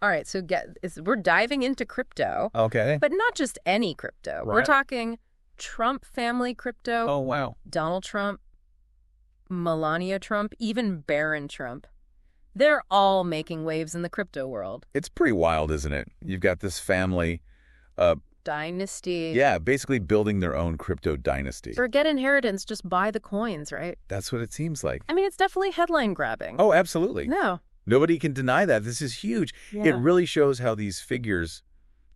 All right, so we're diving into crypto. Okay. But not just any crypto. Right. We're talking Trump family crypto. Oh, wow. Donald Trump, Melania Trump, even Barron Trump. They're all making waves in the crypto world. It's pretty wild, isn't it? You've got this family, Dynasty. yeah, basically building their own crypto dynasty. Forget inheritance, just buy the coins, right? That's what it seems like. I mean, it's definitely headline grabbing. Oh, absolutely. No. Nobody can deny that. This is huge. Yeah. It really shows how these figures,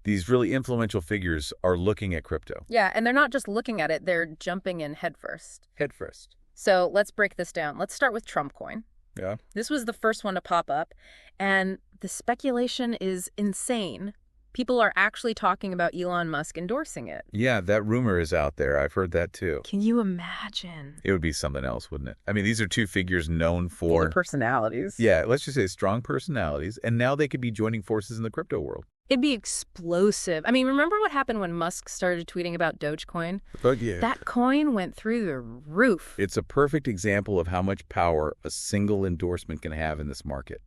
these really influential figures, are looking at crypto. Yeah, and they're not just looking at it, they're jumping in headfirst. Headfirst. So let's break this down. Let's start with TrumpCoin. Yeah. This was the first one to pop up, and the speculation is insane. People are actually talking about Elon Musk endorsing it. Yeah, that rumor is out there. I've heard that too. Can you imagine? It would be something else, wouldn't it? I mean, these are two figures known for... The personalities. Yeah, let's just say strong personalities, and now they could be joining forces in the crypto world. It'd be explosive. I mean, remember what happened when Musk started tweeting about Dogecoin? But yeah. That coin went through the roof. It's a perfect example of how much power a single endorsement can have in this market,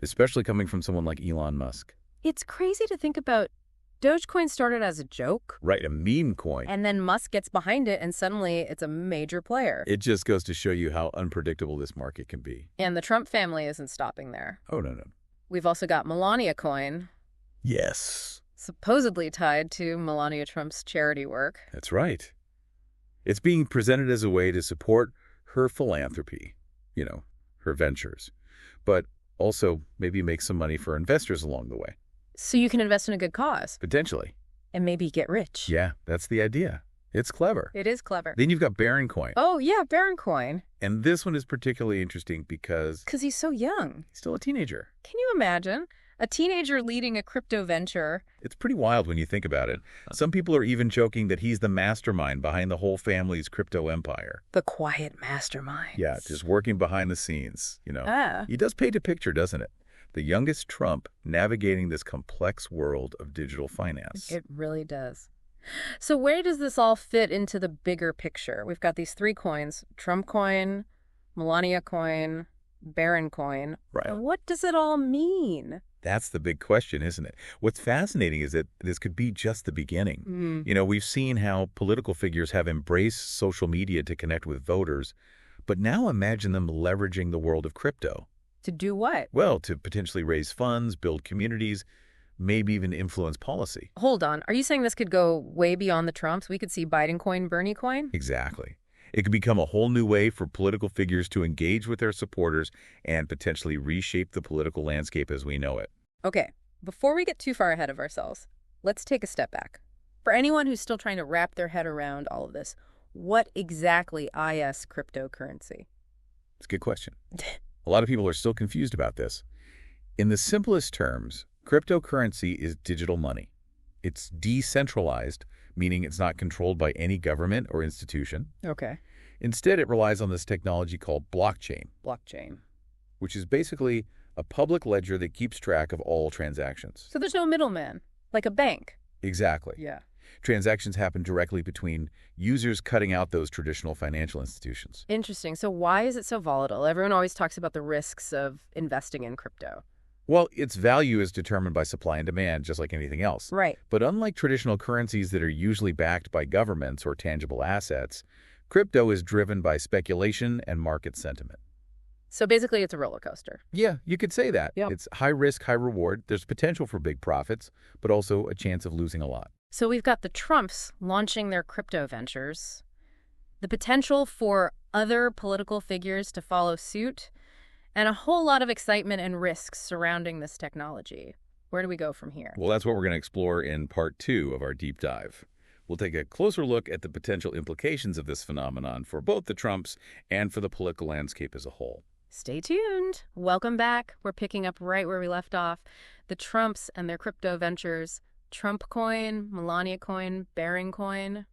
especially coming from someone like Elon Musk. It's crazy to think about. Dogecoin started as a joke. Right, a meme coin. And then Musk gets behind it, and suddenly it's a major player. It just goes to show you how unpredictable this market can be. And the Trump family isn't stopping there. Oh, no. We've also got MelaniaCoin, Yes. supposedly tied to Melania Trump's charity work. That's right. It's being presented as a way to support her philanthropy, her ventures, but also maybe make some money for investors along the way. So you can invest in a good cause. Potentially. And maybe get rich. Yeah, that's the idea. It's clever. It is clever. Then you've got BarronCoin. Oh, yeah, BarronCoin. And this one is particularly interesting because Because he's so young. he's still a teenager. Can you imagine? A teenager leading a crypto venture. It's pretty wild when you think about it. Some people are even joking that he's the mastermind behind the whole family's crypto empire. The quiet mastermind. Yeah, just working behind the scenes, Ah. He does paint a picture, doesn't it? The youngest Trump navigating this complex world of digital finance. It really does. So where does this all fit into the bigger picture? We've got these three coins, TrumpCoin, MelaniaCoin, BarronCoin. Right. And what does it all mean? That's the big question, isn't it? What's fascinating is that this could be just the beginning. We've seen how political figures have embraced social media to connect with voters, but now imagine them leveraging the world of crypto. To do what? Well, to potentially raise funds, build communities, maybe even influence policy. Hold on. Are you saying this could go way beyond the Trumps? We could see Biden coin, Bernie coin? Exactly. It could become a whole new way for political figures to engage with their supporters and potentially reshape the political landscape as we know it. Okay, before we get too far ahead of ourselves, let's take a step back. For anyone who's still trying to wrap their head around all of this, what exactly is cryptocurrency? It's a good question. A lot of people are still confused about this. In the simplest terms, cryptocurrency is digital money. It's decentralized, meaning it's not controlled by any government or institution. Okay. Instead, it relies on this technology called blockchain, Blockchain. which is basically a public ledger that keeps track of all transactions. So there's no middleman, like a bank. Exactly. Yeah. Transactions happen directly between users, cutting out those traditional financial institutions. Interesting. So why is it so volatile? Everyone always talks about the risks of investing in crypto. Well, its value is determined by supply and demand, just like anything else. Right. But unlike traditional currencies that are usually backed by governments or tangible assets, crypto is driven by speculation and market sentiment. So basically it's a roller coaster. Yeah, you could say that. Yep. It's high risk, high reward. There's potential for big profits, but also a chance of losing a lot. So we've got the Trumps launching their crypto ventures, the potential for other political figures to follow suit, and a whole lot of excitement and risks surrounding this technology. Where do we go from here? Well, that's what we're going to explore in part 2 of our deep dive. We'll take a closer look at the potential implications of this phenomenon for both the Trumps and for the political landscape as a whole. Stay tuned. Welcome back. We're picking up right where we left off. The Trumps and their crypto ventures, TrumpCoin, MelaniaCoin, BarronCoin.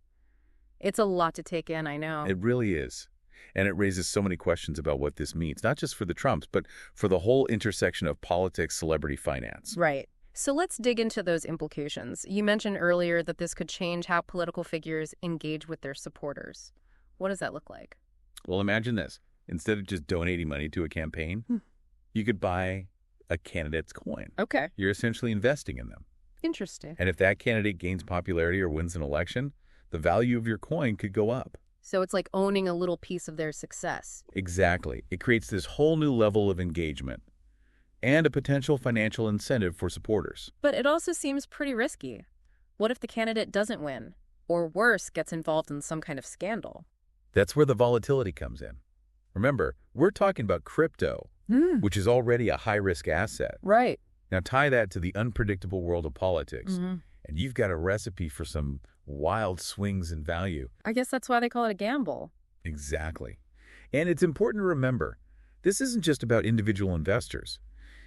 It's a lot to take in, I know. It really is. And it raises so many questions about what this means, not just for the Trumps, but for the whole intersection of politics, celebrity, finance. Right. So let's dig into those implications. You mentioned earlier that this could change how political figures engage with their supporters. What does that look like? Well, imagine this. Instead of just donating money to a campaign, you could buy a candidate's coin. Okay. You're essentially investing in them. Interesting. And if that candidate gains popularity or wins an election, the value of your coin could go up. So it's like owning a little piece of their success. Exactly. It creates this whole new level of engagement and a potential financial incentive for supporters. But it also seems pretty risky. What if the candidate doesn't win? Or worse, gets involved in some kind of scandal? That's where the volatility comes in. Remember, we're talking about crypto, which is already a high-risk asset. Right. Now tie that to the unpredictable world of politics, Mm-hmm. and you've got a recipe for some wild swings in value. I guess that's why they call it a gamble. Exactly. And it's important to remember, this isn't just about individual investors.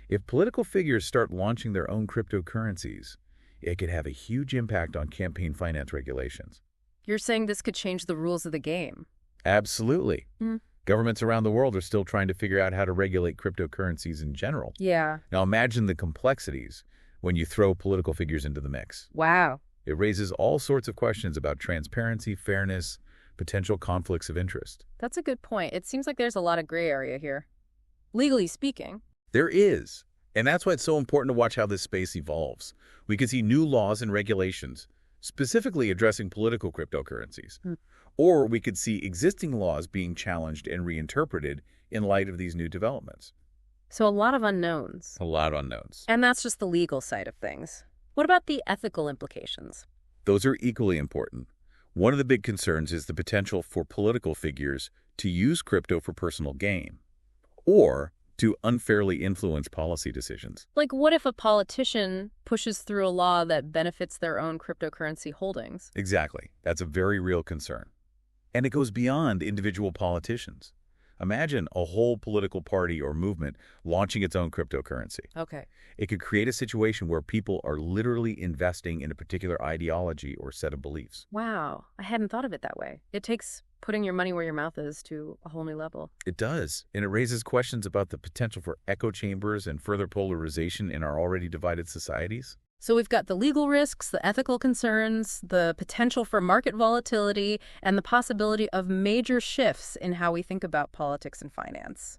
If political figures start launching their own cryptocurrencies, it could have a huge impact on campaign finance regulations. You're saying this could change the rules of the game? Absolutely. Mm. Governments around the world are still trying to figure out how to regulate cryptocurrencies in general. Yeah. Now imagine the complexities when you throw political figures into the mix. Wow. It raises all sorts of questions about transparency, fairness, potential conflicts of interest. That's a good point. It seems like there's a lot of gray area here. Legally speaking. There is. And that's why it's so important to watch how this space evolves. We could see new laws and regulations specifically addressing political cryptocurrencies. Or we could see existing laws being challenged and reinterpreted in light of these new developments. So a lot of unknowns. A lot of unknowns. And that's just the legal side of things. What about the ethical implications? Those are equally important. One of the big concerns is the potential for political figures to use crypto for personal gain or to unfairly influence policy decisions. Like, what if a politician pushes through a law that benefits their own cryptocurrency holdings? Exactly. That's a very real concern. And it goes beyond individual politicians. Imagine a whole political party or movement launching its own cryptocurrency. Okay. It could create a situation where people are literally investing in a particular ideology or set of beliefs. Wow. I hadn't thought of it that way. It takes putting your money where your mouth is to a whole new level. It does, and it raises questions about the potential for echo chambers and further polarization in our already divided societies. So we've got the legal risks, the ethical concerns, the potential for market volatility, and the possibility of major shifts in how we think about politics and finance.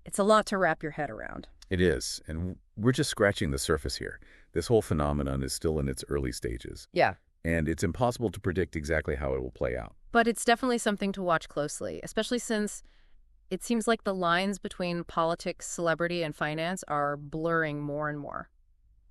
It's a lot to wrap your head around. It is, and we're just scratching the surface here. This whole phenomenon is still in its early stages. Yeah. And it's impossible to predict exactly how it will play out. But it's definitely something to watch closely, especially since it seems like the lines between politics, celebrity, and finance are blurring more and more.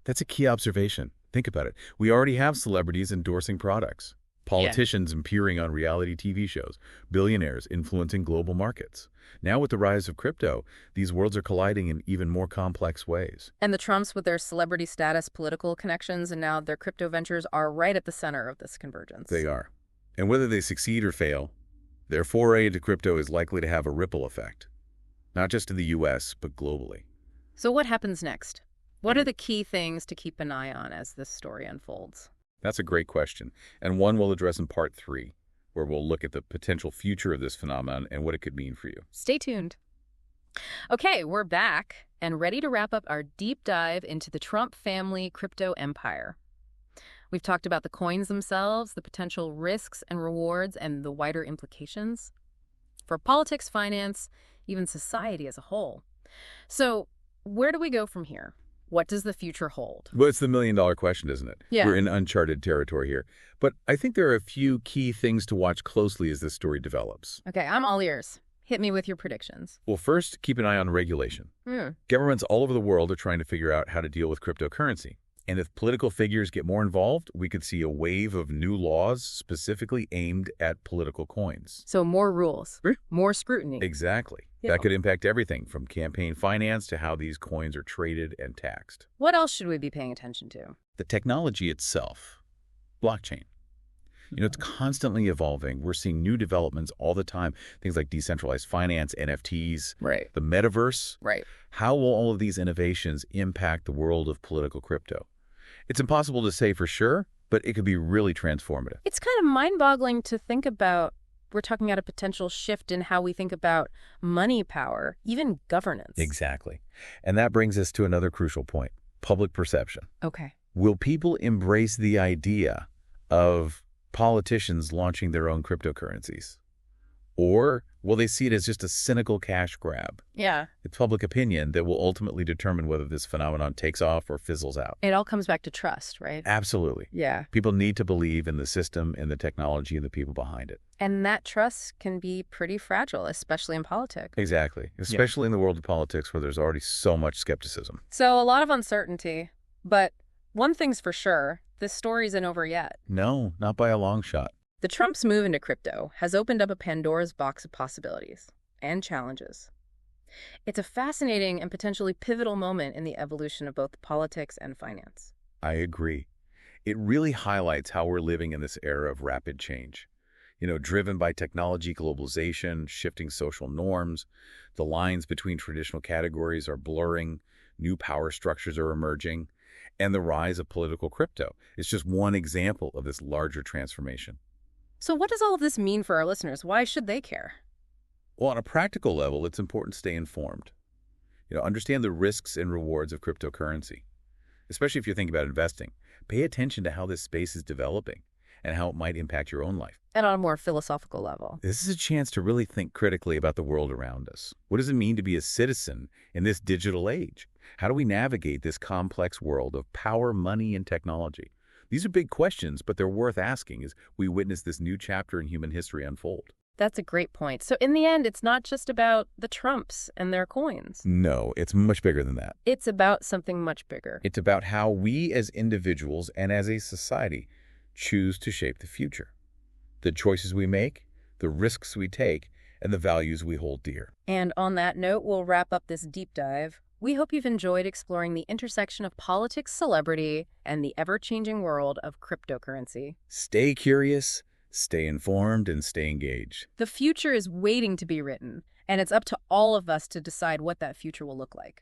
That's a key observation. Think about it. We already have celebrities endorsing products, politicians appearing on reality TV shows, billionaires influencing global markets. Now with the rise of crypto, these worlds are colliding in even more complex ways. And the Trumps with their celebrity status, political connections, and now their crypto ventures are right at the center of this convergence. They are. And whether they succeed or fail, their foray into crypto is likely to have a ripple effect, not just in the U.S., but globally. So what happens next? What are the key things to keep an eye on as this story unfolds? That's a great question, and one we'll address in Part 3, where we'll look at the potential future of this phenomenon and what it could mean for you. Stay tuned. Okay, we're back and ready to wrap up our deep dive into the Trump family crypto empire. We've talked about the coins themselves, the potential risks and rewards, and the wider implications for politics, finance, even society as a whole. So where do we go from here? What does the future hold? Well, it's the million-dollar question, isn't it? Yeah. We're in uncharted territory here. But I think there are a few key things to watch closely as this story develops. Okay, I'm all ears. Hit me with your predictions. Well, first, keep an eye on regulation. Governments all over the world are trying to figure out how to deal with cryptocurrency. And if political figures get more involved, we could see a wave of new laws specifically aimed at political coins. So more rules, more scrutiny. Exactly. Yeah. That could impact everything from campaign finance to how these coins are traded and taxed. What else should we be paying attention to? The technology itself, blockchain. It's constantly evolving. We're seeing new developments all the time. Things like decentralized finance, NFTs, Right. the metaverse. Right. How will all of these innovations impact the world of political crypto? It's impossible to say for sure, but it could be really transformative. It's kind of mind-boggling to think about. We're talking about a potential shift in how we think about money power, even governance. Exactly. And that brings us to another crucial point, public perception. Okay. Will people embrace the idea of politicians launching their own cryptocurrencies? Or Well, they see it as just a cynical cash grab. Yeah. It's public opinion that will ultimately determine whether this phenomenon takes off or fizzles out. It all comes back to trust, right? Absolutely. Yeah. People need to believe in the system and the technology and the people behind it. And that trust can be pretty fragile, especially in politics. Exactly. Especially in the world of politics where there's already so much skepticism. So a lot of uncertainty, but one thing's for sure, this story isn't over yet. No, not by a long shot. The Trump's move into crypto has opened up a Pandora's box of possibilities and challenges. It's a fascinating and potentially pivotal moment in the evolution of both politics and finance. I agree. It really highlights how we're living in this era of rapid change. Driven by technology, globalization, shifting social norms, the lines between traditional categories are blurring, new power structures are emerging, and the rise of political crypto is just one example of this larger transformation. So what does all of this mean for our listeners? Why should they care? Well, on a practical level, it's important to stay informed. Understand the risks and rewards of cryptocurrency, especially if you're thinking about investing. Pay attention to how this space is developing and how it might impact your own life. And on a more philosophical level. This is a chance to really think critically about the world around us. What does it mean to be a citizen in this digital age? How do we navigate this complex world of power, money, and technology? These are big questions, but they're worth asking as we witness this new chapter in human history unfold. That's a great point. So in the end, it's not just about the Trumps and their coins. No, it's much bigger than that. It's about something much bigger. It's about how we as individuals and as a society choose to shape the future. The choices we make, the risks we take, and the values we hold dear. And on that note, we'll wrap up this deep dive. We hope you've enjoyed exploring the intersection of politics, celebrity, and the ever-changing world of cryptocurrency. Stay curious, stay informed, and stay engaged. The future is waiting to be written, and it's up to all of us to decide what that future will look like.